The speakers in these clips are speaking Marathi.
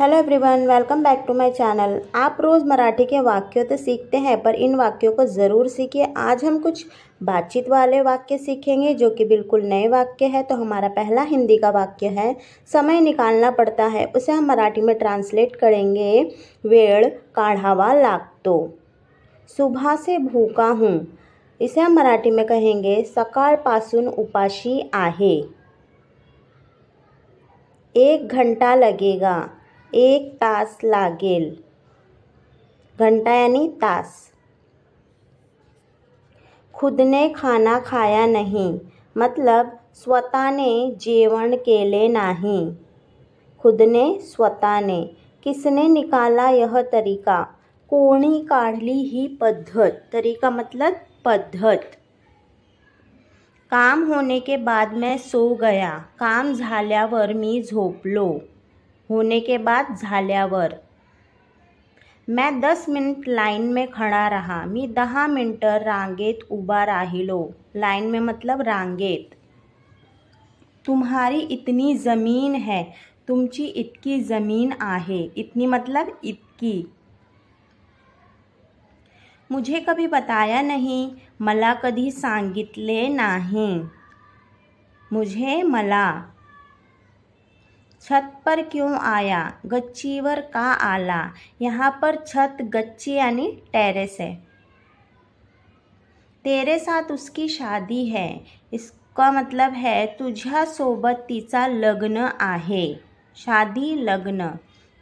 Hello everyone, welcome back to my channel. आप रोज़ मराठी के वाक्यों तो सीखते हैं, पर इन वाक्यों को ज़रूर सीखिए। आज हम कुछ बातचीत वाले वाक्य सीखेंगे जो कि बिल्कुल नए वाक्य है। तो हमारा पहला हिंदी का वाक्य है, समय निकालना पड़ता है। उसे हम मराठी में ट्रांसलेट करेंगे, वेळ काढावा लागतो। सुबह से भूखा हूँ, इसे हम मराठी में कहेंगे, सकाळपासून उपाशी आहे। 1 घंटा लगेगा, 1 तास लागेल। घंटा यानी तास। खुद ने खाना खाया नहीं, मतलब स्वतःने जेवण केले नाही। खुद ने, स्वतःने। किसने निकाला यह तरीका, कोणी काढली ही पद्धत। तरीका मतलब पद्धत। काम होने के बाद मैं सो गया, काम झाल्यावर मी झोपलो। होने के बाद, झाल्यावर। मैं 10 मिनट लाइन में खड़ा रहा, मी 10 मिनटं रांगेत उभा राहिलो। लाइन में मतलब रांगेत। तुम्हारी इतनी ज़मीन है, तुमची इतकी ज़मीन आहे। इतनी मतलब इतकी। मुझे कभी बताया नहीं, मला कधी सांगितले नाही। मुझे, मला। छत पर क्यों आया, गच्चीवर का आला। यहाँ पर छत गच्ची यानी टेरेस है। तेरे साथ उसकी शादी है, इसका मतलब है तुझ्या सोबत तिचा लग्न आहे। शादी, लग्न।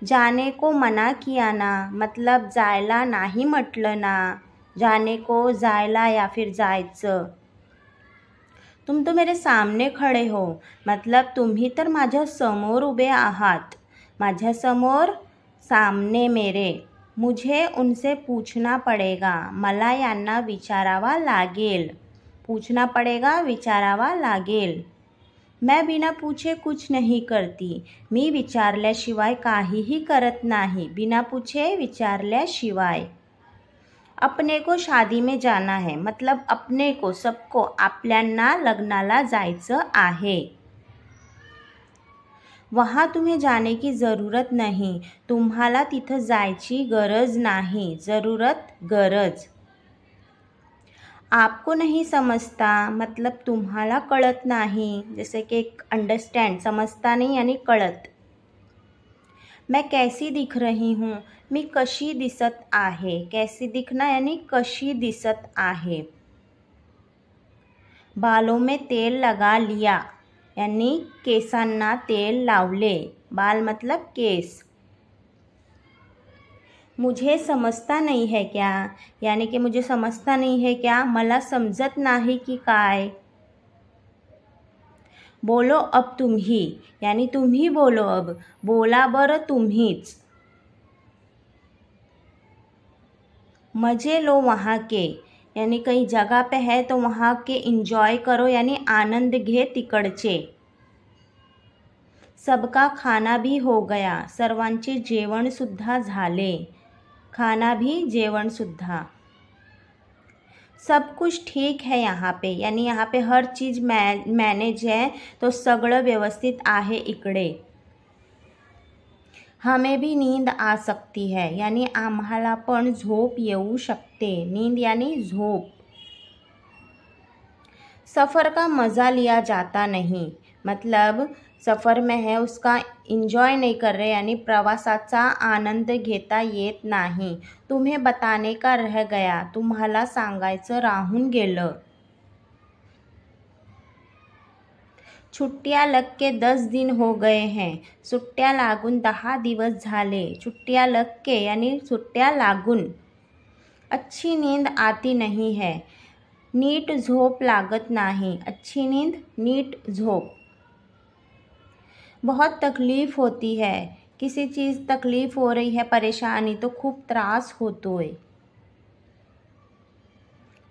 जाने को मना किया ना, मतलब जायला नाही म्हटलं ना। जाने को, जायला या फिर जायचं। तुम तो मेरे सामने खड़े हो, मतलब तुम्ही तर माझ्या समोर उभे आहात। माझ्या समोर, सामने मेरे। मुझे उनसे पूछना पड़ेगा, मला यांना विचारावा लागेल। पूछना पड़ेगा, विचारावा लागेल। मैं बिना पूछे कुछ नहीं करती, मी विचारल्याशिवाय काहीही करत नाही। बिना पूछे, विचारल्याशिवाय। अपने को शादी में जाना है, मतलब अपने को, सबको, आपल्यांना लग्नाला जायचं आहे। वहाँ तुम्हें जाने की ज़रूरत नहीं, तुम्हाला तिथं जायची गरज नाही। ज़रूरत, गरज। आपको नहीं समजता, मतलब तुम्हाला कळत नाही। जैसे कि अंडरस्टँड, समजता नहीं यानी कळत। मैं कैसी दिख रही हूँ, मी कशी दिसत आहे। कैसी दिखना यानी कशी दिसत आहे। बालों में तेल लगा लिया, यानी केसांना तेल लावले। बाल मतलब केस। मुझे समजता नहीं है क्या, यानी कि मुझे समजता नहीं है क्या, मला समजत नाही की काय। बोलो अब तुम्ही, यानी तुम्ही बोलो अब। बोला बरं तुम्हीच। मजे लो वहाँ के, यानी कहीं जगह पे है तो वहाँ के एंजॉय करो, यानी आनंद घे तिकडचे। सबका खाना भी हो गया, सर्वांचे जेवण सुद्धा झाले। खाना भी, जेवण सुद्धा। सब कुछ ठीक है यहाँ पे, यानी यहाँ पे हर चीज़ मैनेज है, तो सगळं व्यवस्थित आहे इकडे। हमें भी नींद आ सकती है, यानी आम्हाला पण झोप येऊ शकते। नींद यानी झोप। सफ़र का मज़ा लिया जाता नहीं, मतलब सफ़र में है उसका एंजॉय नहीं कर रहे, यानी प्रवासाचा आनंद घेता येत नाही। तुम्हें बताने का रह गया, तुम्हाला सांगायचं राहून गेलं। छुट्टियां लग के 10 दिन हो गए हैं, सुट्ट्या लागून 10 दिवस झाले। छुट्टियां लग के यानी सुट्ट्या लागून। अच्छी नींद आती नहीं है, नीट झोप लागत नाही। अच्छी नींद, नीट झोप। बहुत तकलीफ़ होती है, किसी चीज़ तकलीफ़ हो रही है, परेशानी, तो खूब त्रास होतोय।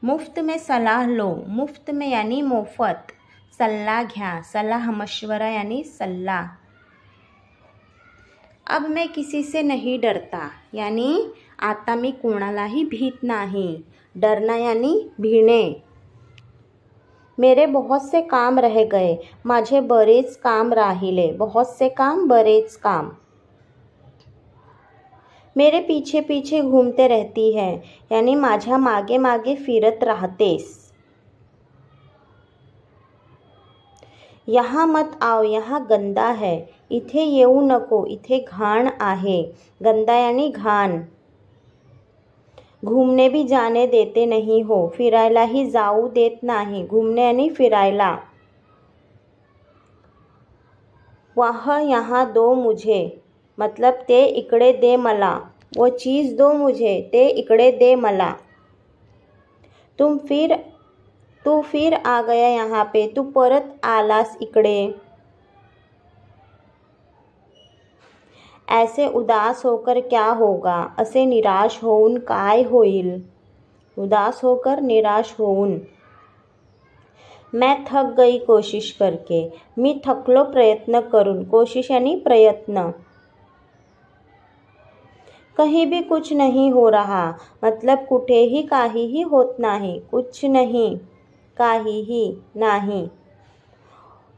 मुफ्त में सलाह लो, मुफ्त में यानी मोफत। सल्ला घ्या, सलाह मशवरा यानी सल्ला। अब मैं किसी से नहीं डरता, यानी आता मी कोणालाही भीत नाही। डरना यानी भिणे। मेरे बहुत से काम रह गए, माझे बरेच काम राहिले। बहुत से काम, बरेच काम। मेरे पीछे पीछे घूमते रहती है, यानी माझ्या मागे मागे फिरत राहतेस. यहाँ मत आओ, यहाँ गंदा है. इथे येऊ नको, इथे घाण आहे. गंदा यानी घाण. घूमने भी जाने देते नहीं हो, फिरायलाही जाऊ देत नाही. घूमने यानी फिरायला. वह यहाँ दो मुझे, मतलब ते इकडे दे मला. वो चीज़ दो मुझे, ते इकडे दे मला. तू फिर आ गया यहाँ पे, तू परत आलास इकडे. ऐसे उदास होकर क्या होगा, असे निराश होऊन काय होईल. उदास होकर, निराश होऊन. मैं थक गई कोशिश करके, मी थकलो प्रयत्न करून. कोशिश यानी प्रयत्न. कहीं भी कुछ नहीं हो रहा, मतलब कुठेही काहीही होत नाही. कुछ नहीं, काहीही नाही.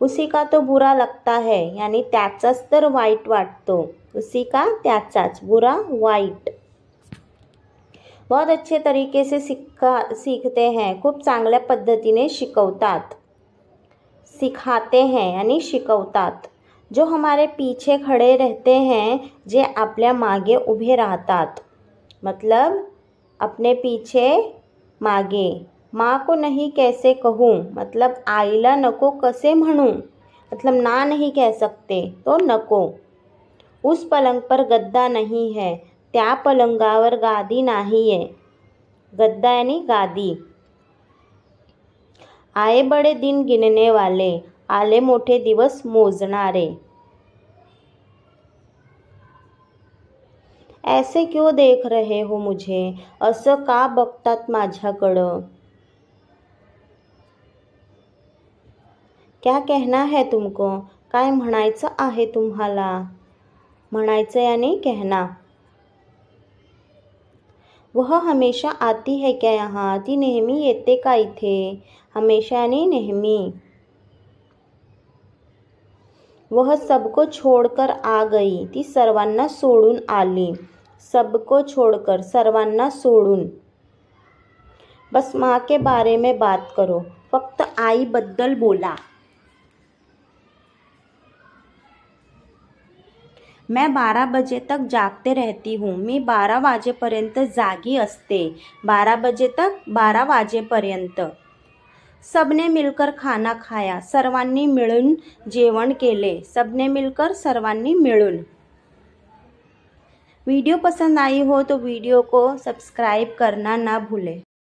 उसी का तो बुरा लगता है, यानी त्याचाच तर वाईट वाटतो. उसी का, त्याचाच, बुरा वाईट. बहुत अच्छे तरीके से सीखते हैं, खूप चांगल्या पद्धतीने शिकवतात. सिखाते हैं यानी शिकवतात. जो हमारे पीछे खड़े रहते हैं, जे आपल्या मागे उभे राहतात. मतलब अपने पीछे मागे. माँ को नहीं कैसे कहूँ, मतलब आईला नको कसे म्हणू, मतलब ना नहीं कह सकते तो नको. उस पलंग पर गद्दा नहीं है, त्या पलंगावर गादी नाही आहे. गद्दा यानी गादी. आए बड़े दिन गिनने वाले, आले मोठे दिवस मोजणारे. ऐसे क्यों देख रहे हो मुझे, असं का बघतात माझ्याकडं. क्या कहना है तुमको, काय म्हणायचं आहे तुम्हाला. म्हणायचं यानी कहना. वह हमेशा आती है क्या यहाँ, ती नेहमी येते का इथे. हमेशा यानी नेहमी. वह सबको छोड़कर आ गई, ती सर्वांना सोडून आली. सबको छोड़कर, सर्वांना सोडून. बस माँ के बारे में बात करो, फक्त आईबद्दल बोला. मैं 12 बजे तक जागते रहती हूँ, मी 12 वाजेपर्यंत जागी असते. 12 बजे तक, 12 वाजेपर्यंत. सबने मिलकर खाना खाया, सर्वांनी मिळून जेवण केले. सबने मिलकर, सर्वांनी मिळून. वीडियो पसंद आई हो तो वीडियो को सब्सक्राइब करना ना भूलें.